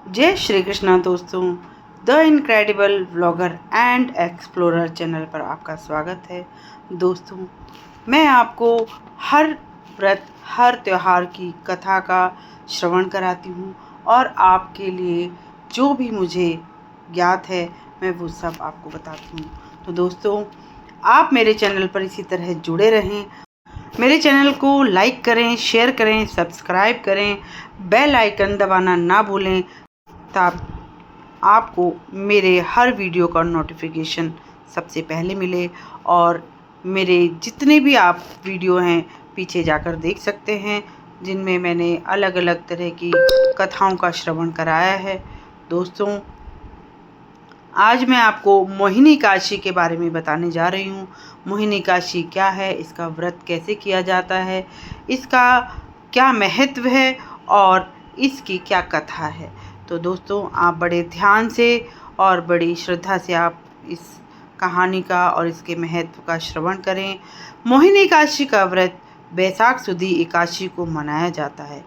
जय श्री कृष्णा दोस्तों। The incredible vlogger and explorer channel पर आपका स्वागत है। दोस्तों, मैं आपको हर व्रत हर त्यौहार की कथा का श्रवण कराती हूँ और आपके लिए जो भी मुझे ज्ञात है मैं वो सब आपको बताती हूँ। तो दोस्तों, आप मेरे चैनल पर इसी तरह जुड़े रहें। मेरे चैनल को लाइक करें, शेयर करें, सब्सक्राइब करें, बेल आइकन दबाना ना भूलें ताकि आपको मेरे हर वीडियो का नोटिफिकेशन सबसे पहले मिले। और मेरे जितने भी आप वीडियो हैं पीछे जाकर देख सकते हैं, जिनमें मैंने अलग अलग तरह की कथाओं का श्रवण कराया है। दोस्तों, आज मैं आपको मोहिनी काशी के बारे में बताने जा रही हूँ। मोहिनी काशी क्या है, इसका व्रत कैसे किया जाता है, इसका क्या महत्व है और इसकी क्या कथा है। तो दोस्तों, आप बड़े ध्यान से और बड़ी श्रद्धा से आप इस कहानी का और इसके महत्व का श्रवण करें। मोहिनी काशी का व्रत बैसाख सुदी एकादशी को मनाया जाता है।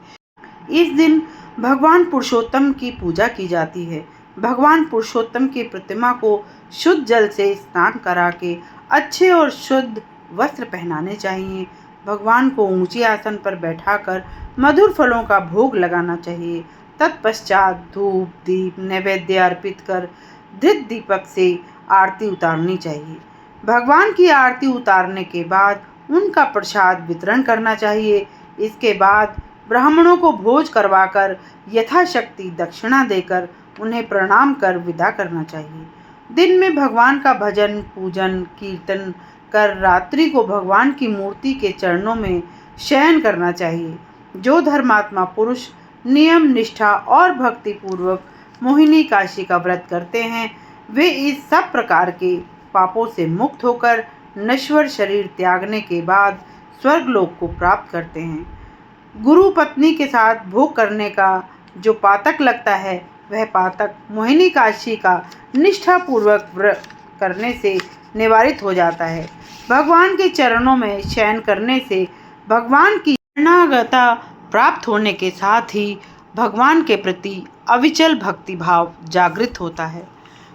इस दिन भगवान पुरुषोत्तम की पूजा की जाती है। भगवान पुरुषोत्तम की प्रतिमा को शुद्ध जल से स्नान करा के अच्छे और शुद्ध वस्त्र पहनाने चाहिए। भगवान को ऊंचे आसन पर बैठाकर मधुर फलों का भोग लगाना चाहिए। तत्पश्चात धूप दीप नैवेद्य अर्पित कर धृत दीपक से आरती उतारनी चाहिए। भगवान की आरती उतारने के बाद उनका प्रसाद वितरण करना चाहिए। इसके बाद ब्राह्मणों को भोज करवाकर यथाशक्ति दक्षिणा देकर उन्हें प्रणाम कर विदा करना चाहिए। दिन में भगवान का भजन पूजन कीर्तन कर रात्रि को भगवान की मूर्ति के चरणों में शयन करना चाहिए। जो धर्मात्मा पुरुष नियम निष्ठा और भक्ति पूर्वक मोहिनी काशी का व्रत करते हैं, वे इस सब प्रकार के पापों से मुक्त होकर नश्वर शरीर त्यागने के बाद स्वर्गलोक को प्राप्त करते हैं। गुरु पत्नी के साथ भोग करने का जो पातक लगता है, वह पातक मोहिनी काशी का निष्ठापूर्वक व्रत करने से निवारित हो जाता है। भगवान के चरणों में शयन करने से भगवान की शरणागता प्राप्त होने के साथ ही भगवान के प्रति अविचल भक्ति भाव जागृत होता है।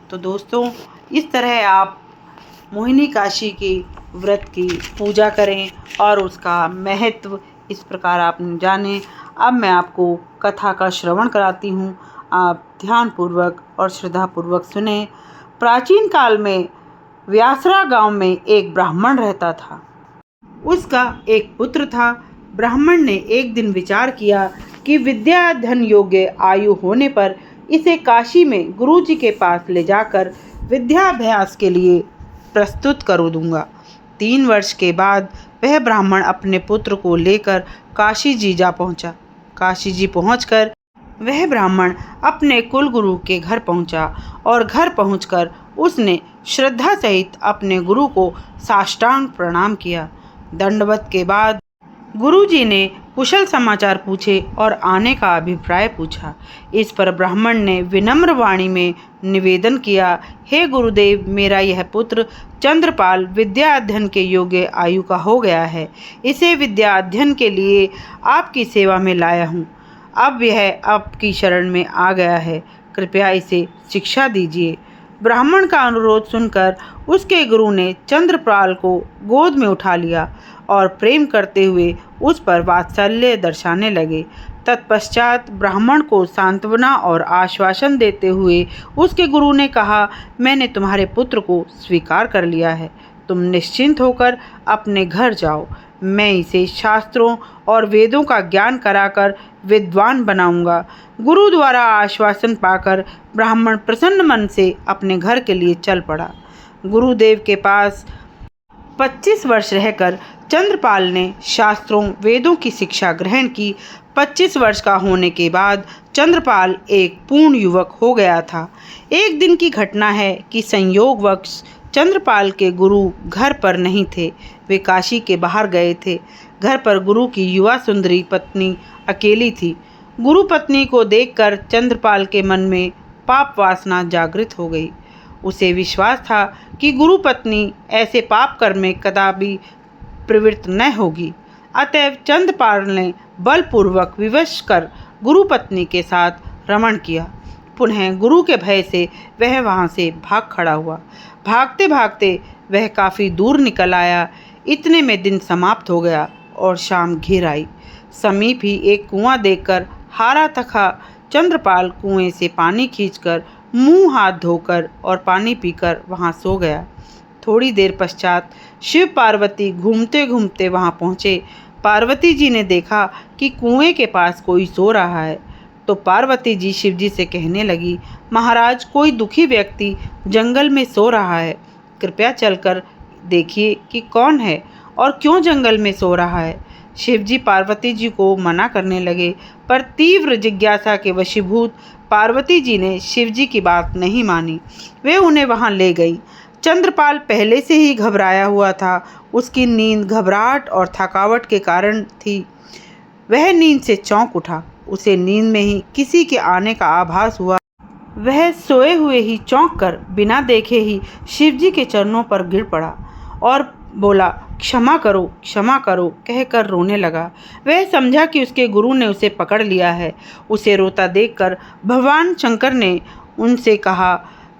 तो दोस्तों, इस तरह आप मोहिनी काशी के व्रत की पूजा करें और उसका महत्व इस प्रकार आप जानें। अब मैं आपको कथा का श्रवण कराती हूँ, आप ध्यानपूर्वक और श्रद्धापूर्वक सुने। प्राचीन काल में व्यासरा गांव में एक ब्राह्मण रहता था। उसका एक पुत्र था। ब्राह्मण ने एक दिन विचार किया कि विद्या धन योग्य आयु होने पर इसे काशी में गुरुजी के पास ले जाकर विद्याभ्यास के लिए प्रस्तुत कर दूंगा। 3 वर्ष के बाद वह ब्राह्मण अपने पुत्र को लेकर काशी जी जा पहुंचा। काशी जी पहुंचकर वह ब्राह्मण अपने कुल गुरु के घर पहुंचा और घर पहुंचकर उसने श्रद्धा सहित अपने गुरु को साष्टांग प्रणाम किया। दंडवत के बाद गुरुजी ने कुशल समाचार पूछे और आने का अभिप्राय पूछा। इस पर ब्राह्मण ने विनम्र वाणी में निवेदन किया, हे गुरुदेव, मेरा यह पुत्र चंद्रपाल विद्या अध्ययन के योग्य आयु का हो गया है। इसे विद्या अध्ययन के लिए आपकी सेवा में लाया हूँ। अब यह आपकी शरण में आ गया है, कृपया इसे शिक्षा दीजिए। ब्राह्मण का अनुरोध सुनकर उसके गुरु ने चंद्रपाल को गोद में उठा लिया और प्रेम करते हुए उस पर वात्सल्य दर्शाने लगे। तत्पश्चात ब्राह्मण को सांत्वना और आश्वासन देते हुए उसके गुरु ने कहा, मैंने तुम्हारे पुत्र को स्वीकार कर लिया है, तुम निश्चिंत होकर अपने घर जाओ। मैं इसे शास्त्रों और वेदों का ज्ञान कराकर विद्वान बनाऊंगा। गुरु द्वारा आश्वासन पाकर ब्राह्मण प्रसन्न मन से अपने घर के लिए चल पड़ा। गुरुदेव के पास 25 वर्ष रहकर चंद्रपाल ने शास्त्रों वेदों की शिक्षा ग्रहण की। 25 वर्ष का होने के बाद चंद्रपाल एक पूर्ण युवक हो गया था। एक दिन की घटना है कि संयोगवश चंद्रपाल के गुरु घर पर नहीं थे, वे काशी के बाहर गए थे। घर पर गुरु की युवा सुंदरी पत्नी अकेली थी। गुरु पत्नी को देखकर चंद्रपाल के मन में पाप वासना जागृत हो गई। उसे विश्वास था कि गुरु पत्नी ऐसे पाप कर्म में कदापि प्रवृत्त न होगी। अतएव चंद्रपाल ने बलपूर्वक विवश कर गुरु पत्नी के साथ रमण किया। पुनः गुरु के भय से वह वहाँ से भाग खड़ा हुआ। भागते भागते वह काफ़ी दूर निकल आया। इतने में दिन समाप्त हो गया और शाम घिर आई। समीप ही एक कुआं देखकर हारा थका चंद्रपाल कुएं से पानी खींचकर मुंह हाथ धोकर और पानी पीकर वहां सो गया। थोड़ी देर पश्चात शिव पार्वती घूमते घूमते वहां पहुंचे। पार्वती जी ने देखा कि कुएं के पास कोई सो रहा है, तो पार्वती जी शिव जी से कहने लगी, महाराज, कोई दुखी व्यक्ति जंगल में सो रहा है, कृपया चलकर देखिए कि कौन है और क्यों जंगल में सो रहा है। शिव जी पार्वती जी को मना करने लगे, पर तीव्र जिज्ञासा के वशीभूत पार्वती जी ने शिव जी की बात नहीं मानी। वे उन्हें वहां ले गई। चंद्रपाल पहले से ही घबराया हुआ था। उसकी नींद घबराहट और थकावट के कारण थी। वह नींद से चौंक उठा। उसे नींद में ही किसी के आने का आभास हुआ। वह सोए हुए ही चौंक कर बिना देखे ही शिव जी के चरणों पर गिर पड़ा और बोला, क्षमा करो कहकर रोने लगा। वह समझा कि उसके गुरु ने उसे पकड़ लिया है। उसे रोता देखकर भगवान शंकर ने उनसे कहा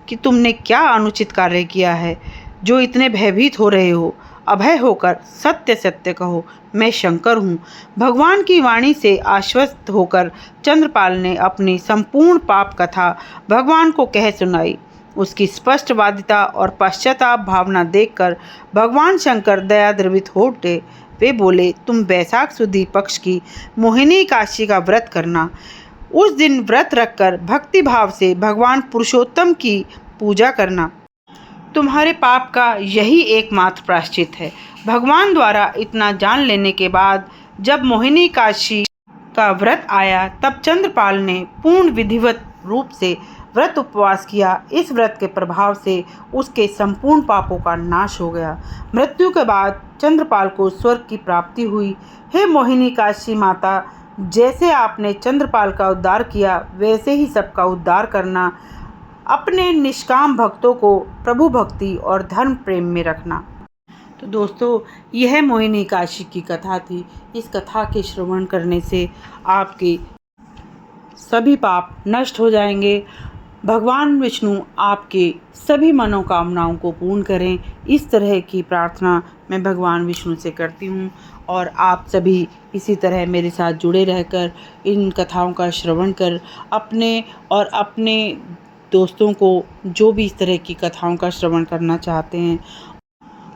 कि तुमने क्या अनुचित कार्य किया है जो इतने भयभीत हो रहे हो। अभय होकर सत्य सत्य कहो, मैं शंकर हूँ। भगवान की वाणी से आश्वस्त होकर चंद्रपाल ने अपनी संपूर्ण पाप कथा भगवान को कह सुनाई। उसकी स्पष्टवादिता और पश्चाताप भावना देखकर भगवान शंकर दया द्रवित हो उठे। वे बोले, तुम वैशाख सुदी पक्ष की मोहिनी एकादशी का व्रत करना। उस दिन व्रत रखकर भक्ति भाव से भगवान पुरुषोत्तम की पूजा करना। तुम्हारे पाप का यही एकमात्र प्रायश्चित है। भगवान द्वारा इतना जान लेने के बाद जब मोहिनी एकादशी का व्रत आया, तब चंद्रपाल ने पूर्ण विधिवत रूप से व्रत उपवास किया। इस व्रत के प्रभाव से उसके संपूर्ण पापों का नाश हो गया। मृत्यु के बाद चंद्रपाल को स्वर्ग की प्राप्ति हुई। हे मोहिनी एकादशी माता, जैसे आपने चंद्रपाल का उद्धार किया, वैसे ही सबका उद्धार करना। अपने निष्काम भक्तों को प्रभु भक्ति और धर्म प्रेम में रखना। तो दोस्तों, यह मोहिनी एकादशी की कथा थी। इस कथा के श्रवण करने से आपके सभी पाप नष्ट हो जाएंगे। भगवान विष्णु आपके सभी मनोकामनाओं को पूर्ण करें, इस तरह की प्रार्थना मैं भगवान विष्णु से करती हूँ। और आप सभी इसी तरह मेरे साथ जुड़े रहकर इन कथाओं का श्रवण कर अपने और अपने दोस्तों को जो भी इस तरह की कथाओं का श्रवण करना चाहते हैं,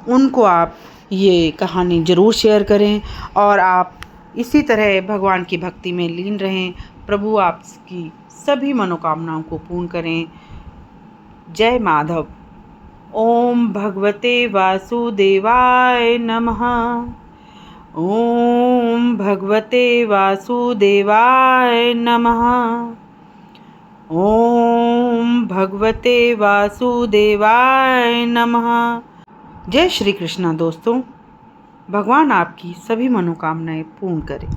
उनको आप ये कहानी ज़रूर शेयर करें और आप इसी तरह भगवान की भक्ति में लीन रहें। प्रभु आपकी सभी मनोकामनाओं को पूर्ण करें। जय माधव। ओम भगवते वासुदेवाय नमः। ओम भगवते वासुदेवाय नमः। ओम भगवते वासुदेवाय नमः। जय श्री कृष्ण। दोस्तों, भगवान आपकी सभी मनोकामनाएं पूर्ण करें।